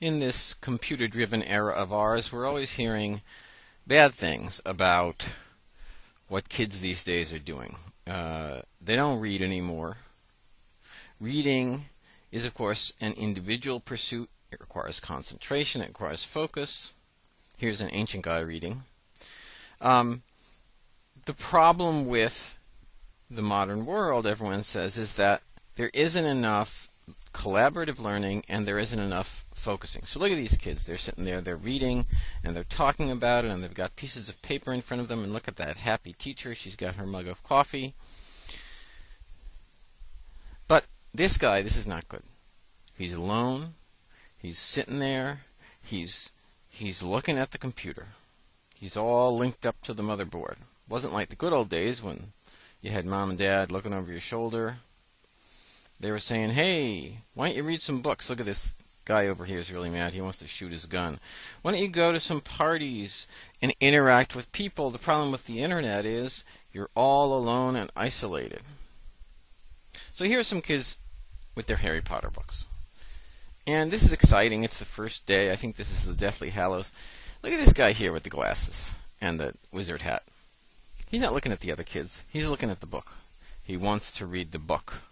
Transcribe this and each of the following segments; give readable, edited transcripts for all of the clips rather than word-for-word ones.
In this computer-driven era of ours, we're always hearing bad things about what kids these days are doing. They don't read anymore. Reading is, of course, an individual pursuit. It requires concentration. It requires focus. Here's an ancient guy reading. The problem with the modern world, everyone says, is that there isn't enough collaborative learning and there isn't enough focusing. So look at these kids. They're sitting there, they're reading, and they're talking about it, and they've got pieces of paper in front of them, and look at that happy teacher. She's got her mug of coffee. But this guy, this is not good. He's alone. He's sitting there. He's looking at the computer. He's all linked up to the motherboard. Wasn't like the good old days when you had mom and dad looking over your shoulder. They were saying, hey, why don't you read some books? Look at this guy over here is really mad. He wants to shoot his gun. Why don't you go to some parties and interact with people? The problem with the internet is you're all alone and isolated. So here are some kids with their Harry Potter books. And this is exciting. It's the first day. I think this is the Deathly Hallows. Look at this guy here with the glasses and the wizard hat. He's not looking at the other kids. He's looking at the book. He wants to read the book.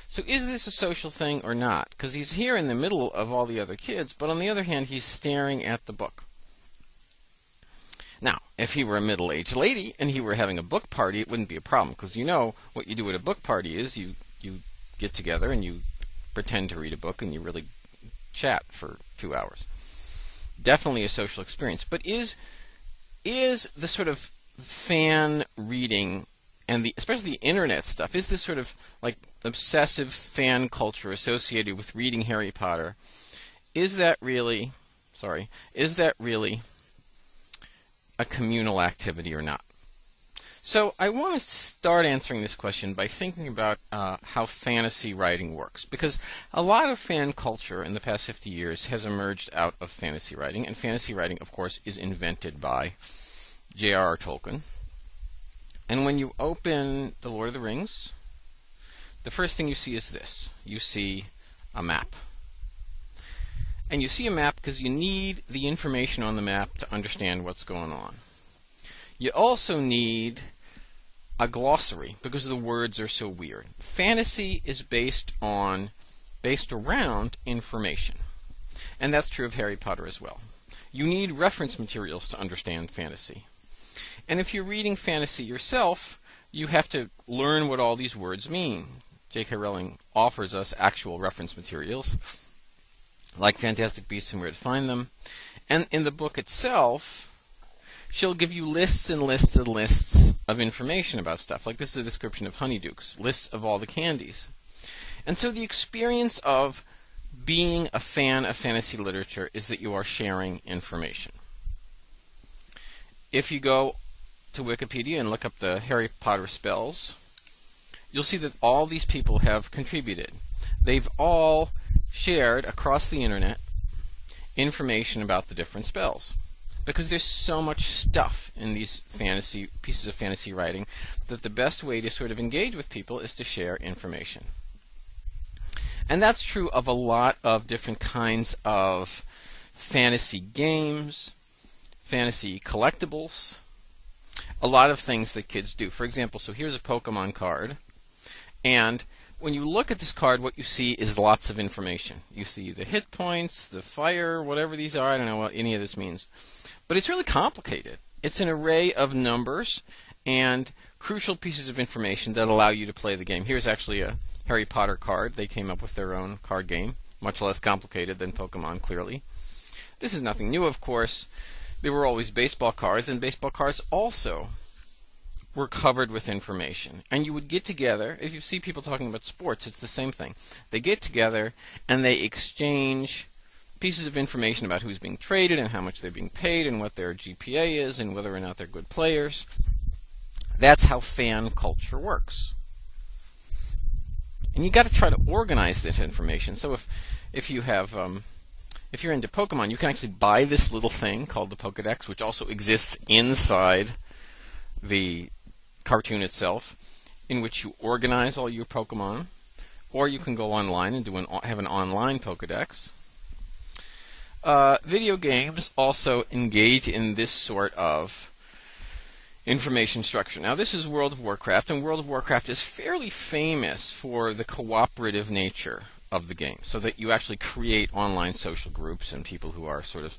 So is this a social thing or not? Because he's here in the middle of all the other kids, but on the other hand, he's staring at the book. Now, if he were a middle-aged lady and he were having a book party, it wouldn't be a problem, because you know what you do at a book party is you get together and you pretend to read a book and you really chat for 2 hours. Definitely a social experience. But is the sort of fan reading and especially the internet stuff, is this sort of like obsessive fan culture associated with reading Harry Potter, is that really a communal activity or not? So I want to start answering this question by thinking about how fantasy writing works, because a lot of fan culture in the past 50 years has emerged out of fantasy writing, and fantasy writing, of course, is invented by J.R.R. Tolkien. And when you open The Lord of the Rings, the first thing you see is this. You see a map. And you see a map because you need the information on the map to understand what's going on. You also need a glossary because the words are so weird. Fantasy is based around information. And that's true of Harry Potter as well. You need reference materials to understand fantasy. And if you're reading fantasy yourself, you have to learn what all these words mean. J.K. Rowling offers us actual reference materials, like Fantastic Beasts and Where to Find Them. And in the book itself, she'll give you lists and lists and lists of information about stuff. Like this is a description of honeydukes, lists of all the candies. And so the experience of being a fan of fantasy literature is that you are sharing information. If you go to Wikipedia and look up the Harry Potter spells, you'll see that all these people have contributed. They've all shared across the internet information about the different spells. Because there's so much stuff in these pieces of fantasy writing that the best way to sort of engage with people is to share information. And that's true of a lot of different kinds of fantasy games, fantasy collectibles, a lot of things that kids do. For example, so here's a Pokemon card, and when you look at this card, what you see is lots of information. You see the hit points, the fire, whatever these are. I don't know what any of this means. But it's really complicated. It's an array of numbers and crucial pieces of information that allow you to play the game. Here's actually a Harry Potter card. They came up with their own card game, much less complicated than Pokemon, clearly. This is nothing new, of course. There were always baseball cards, and baseball cards also were covered with information. And you would get together. If you see people talking about sports, it's the same thing. They get together and they exchange pieces of information about who's being traded and how much they're being paid and what their GPA is and whether or not they're good players. That's how fan culture works. And you got to try to organize this information. So if you have if you're into Pokemon, you can actually buy this little thing called the Pokédex, which also exists inside the cartoon itself, in which you organize all your Pokemon, or you can go online and have an online Pokédex. Video games also engage in this sort of information structure. Now, this is World of Warcraft, and World of Warcraft is fairly famous for the cooperative nature of the game, so that you actually create online social groups, and people who are sort of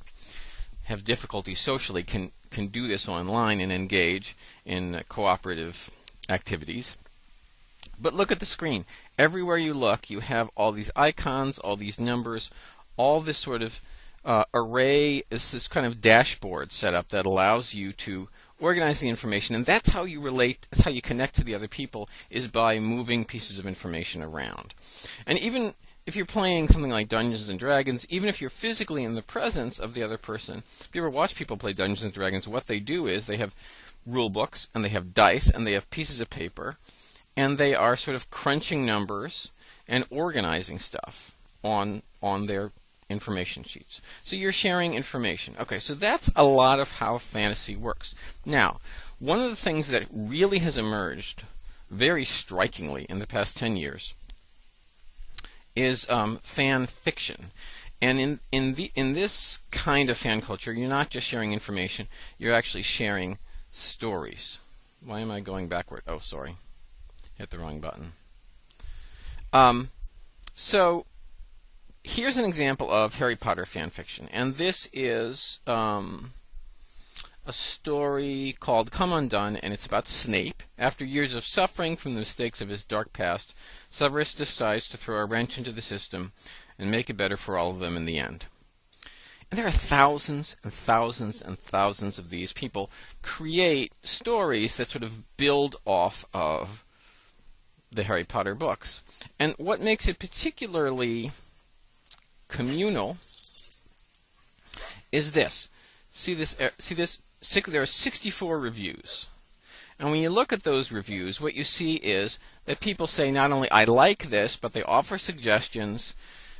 have difficulty socially can do this online and engage in cooperative activities. But look at the screen. Everywhere you look, you have all these icons, all these numbers, all this sort of array, is this kind of dashboard set up that allows you to organize the information, and that's how you relate, that's how you connect to the other people, is by moving pieces of information around. And even if you're playing something like Dungeons and Dragons, even if you're physically in the presence of the other person, if you ever watch people play Dungeons and Dragons, what they do is they have rule books, and they have dice, and they have pieces of paper, and they are sort of crunching numbers and organizing stuff on their information sheets. So you're sharing information. Okay, so that's a lot of how fantasy works. Now, one of the things that really has emerged very strikingly in the past 10 years is fan fiction. And in this kind of fan culture, you're not just sharing information, you're actually sharing stories. Why am I going backward? Oh, sorry. Hit the wrong button. So here's an example of Harry Potter fan fiction, and this is a story called Come Undone, and it's about Snape. After years of suffering from the mistakes of his dark past, Severus decides to throw a wrench into the system and make it better for all of them in the end. And there are thousands and thousands and thousands of these. People create stories that sort of build off of the Harry Potter books. And what makes it particularly communal is this. See this? There are 64 reviews. And when you look at those reviews, what you see is that people say not only I like this, but they offer suggestions.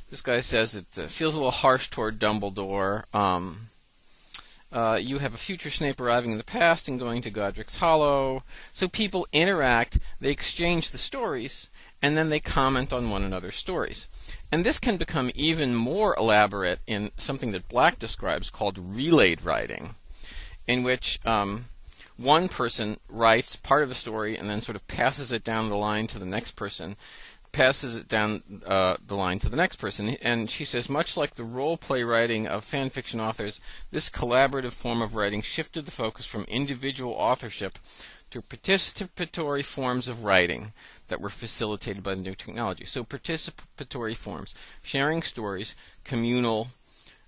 This guy says it feels a little harsh toward Dumbledore. You have a future Snape arriving in the past and going to Godric's Hollow. So people interact, they exchange the stories, and then they comment on one another's stories. And this can become even more elaborate in something that Black describes called relayed writing, in which one person writes part of the story and then sort of passes it down the line to the next person, passes it down the line to the next person. And she says, much like the role-play writing of fan fiction authors, this collaborative form of writing shifted the focus from individual authorship to participatory forms of writing that were facilitated by the new technology. So participatory forms, sharing stories, communal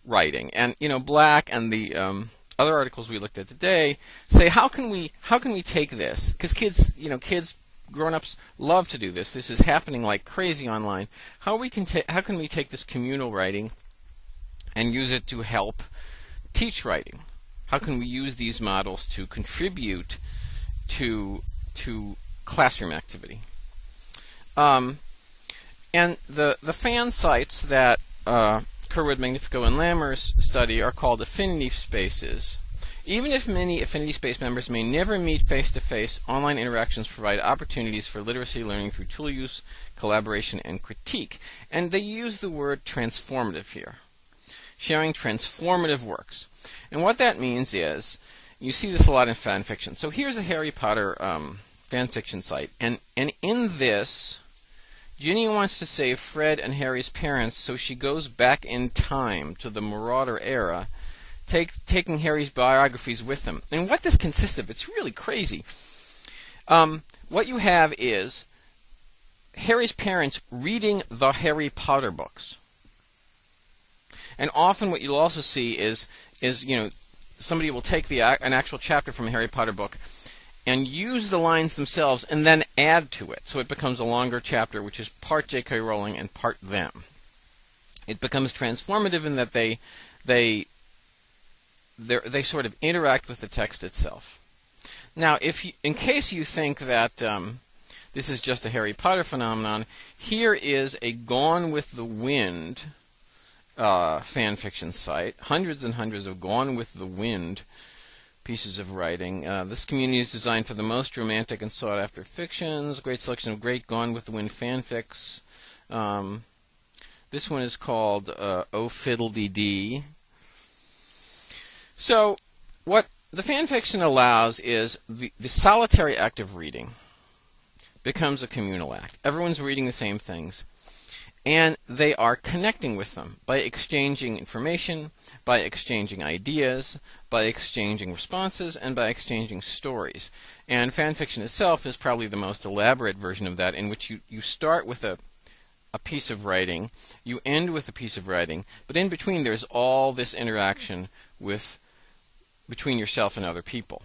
writing. And, Black and the other articles we looked at today say, how can we take this? Because kids, grown-ups love to do this. This is happening like crazy online. How can we take this communal writing and use it to help teach writing? How can we use these models to contribute to classroom activity? And the fan sites that Kerwood, Magnifico, and Lammers study are called affinity spaces. Even if many affinity space members may never meet face-to-face, online interactions provide opportunities for literacy learning through tool use, collaboration, and critique. And they use the word transformative here. Sharing transformative works. And what that means is, you see this a lot in fan fiction. So here's a Harry Potter fan fiction site. And in this, Ginny wants to save Fred and Harry's parents, so she goes back in time to the Marauder era, taking Harry's biographies with them. And what this consists of, it's really crazy. What you have is Harry's parents reading the Harry Potter books. And often what you'll also see is somebody will take an actual chapter from a Harry Potter book and use the lines themselves and then add to it. So it becomes a longer chapter, which is part J.K. Rowling and part them. It becomes transformative in that they sort of interact with the text itself. Now, in case you think that this is just a Harry Potter phenomenon, here is a Gone with the Wind fan fiction site. Hundreds and hundreds of Gone with the Wind pieces of writing. This community is designed for the most romantic and sought-after fictions. Great selection of great Gone with the Wind fanfics. This one is called Oh Fiddle-Dee-Dee. So what the fan fiction allows is the solitary act of reading becomes a communal act. Everyone's reading the same things, and they are connecting with them by exchanging information, by exchanging ideas, by exchanging responses, and by exchanging stories. And fan fiction itself is probably the most elaborate version of that, in which you start with a piece of writing, you end with a piece of writing, but in between there's all this interaction between yourself and other people.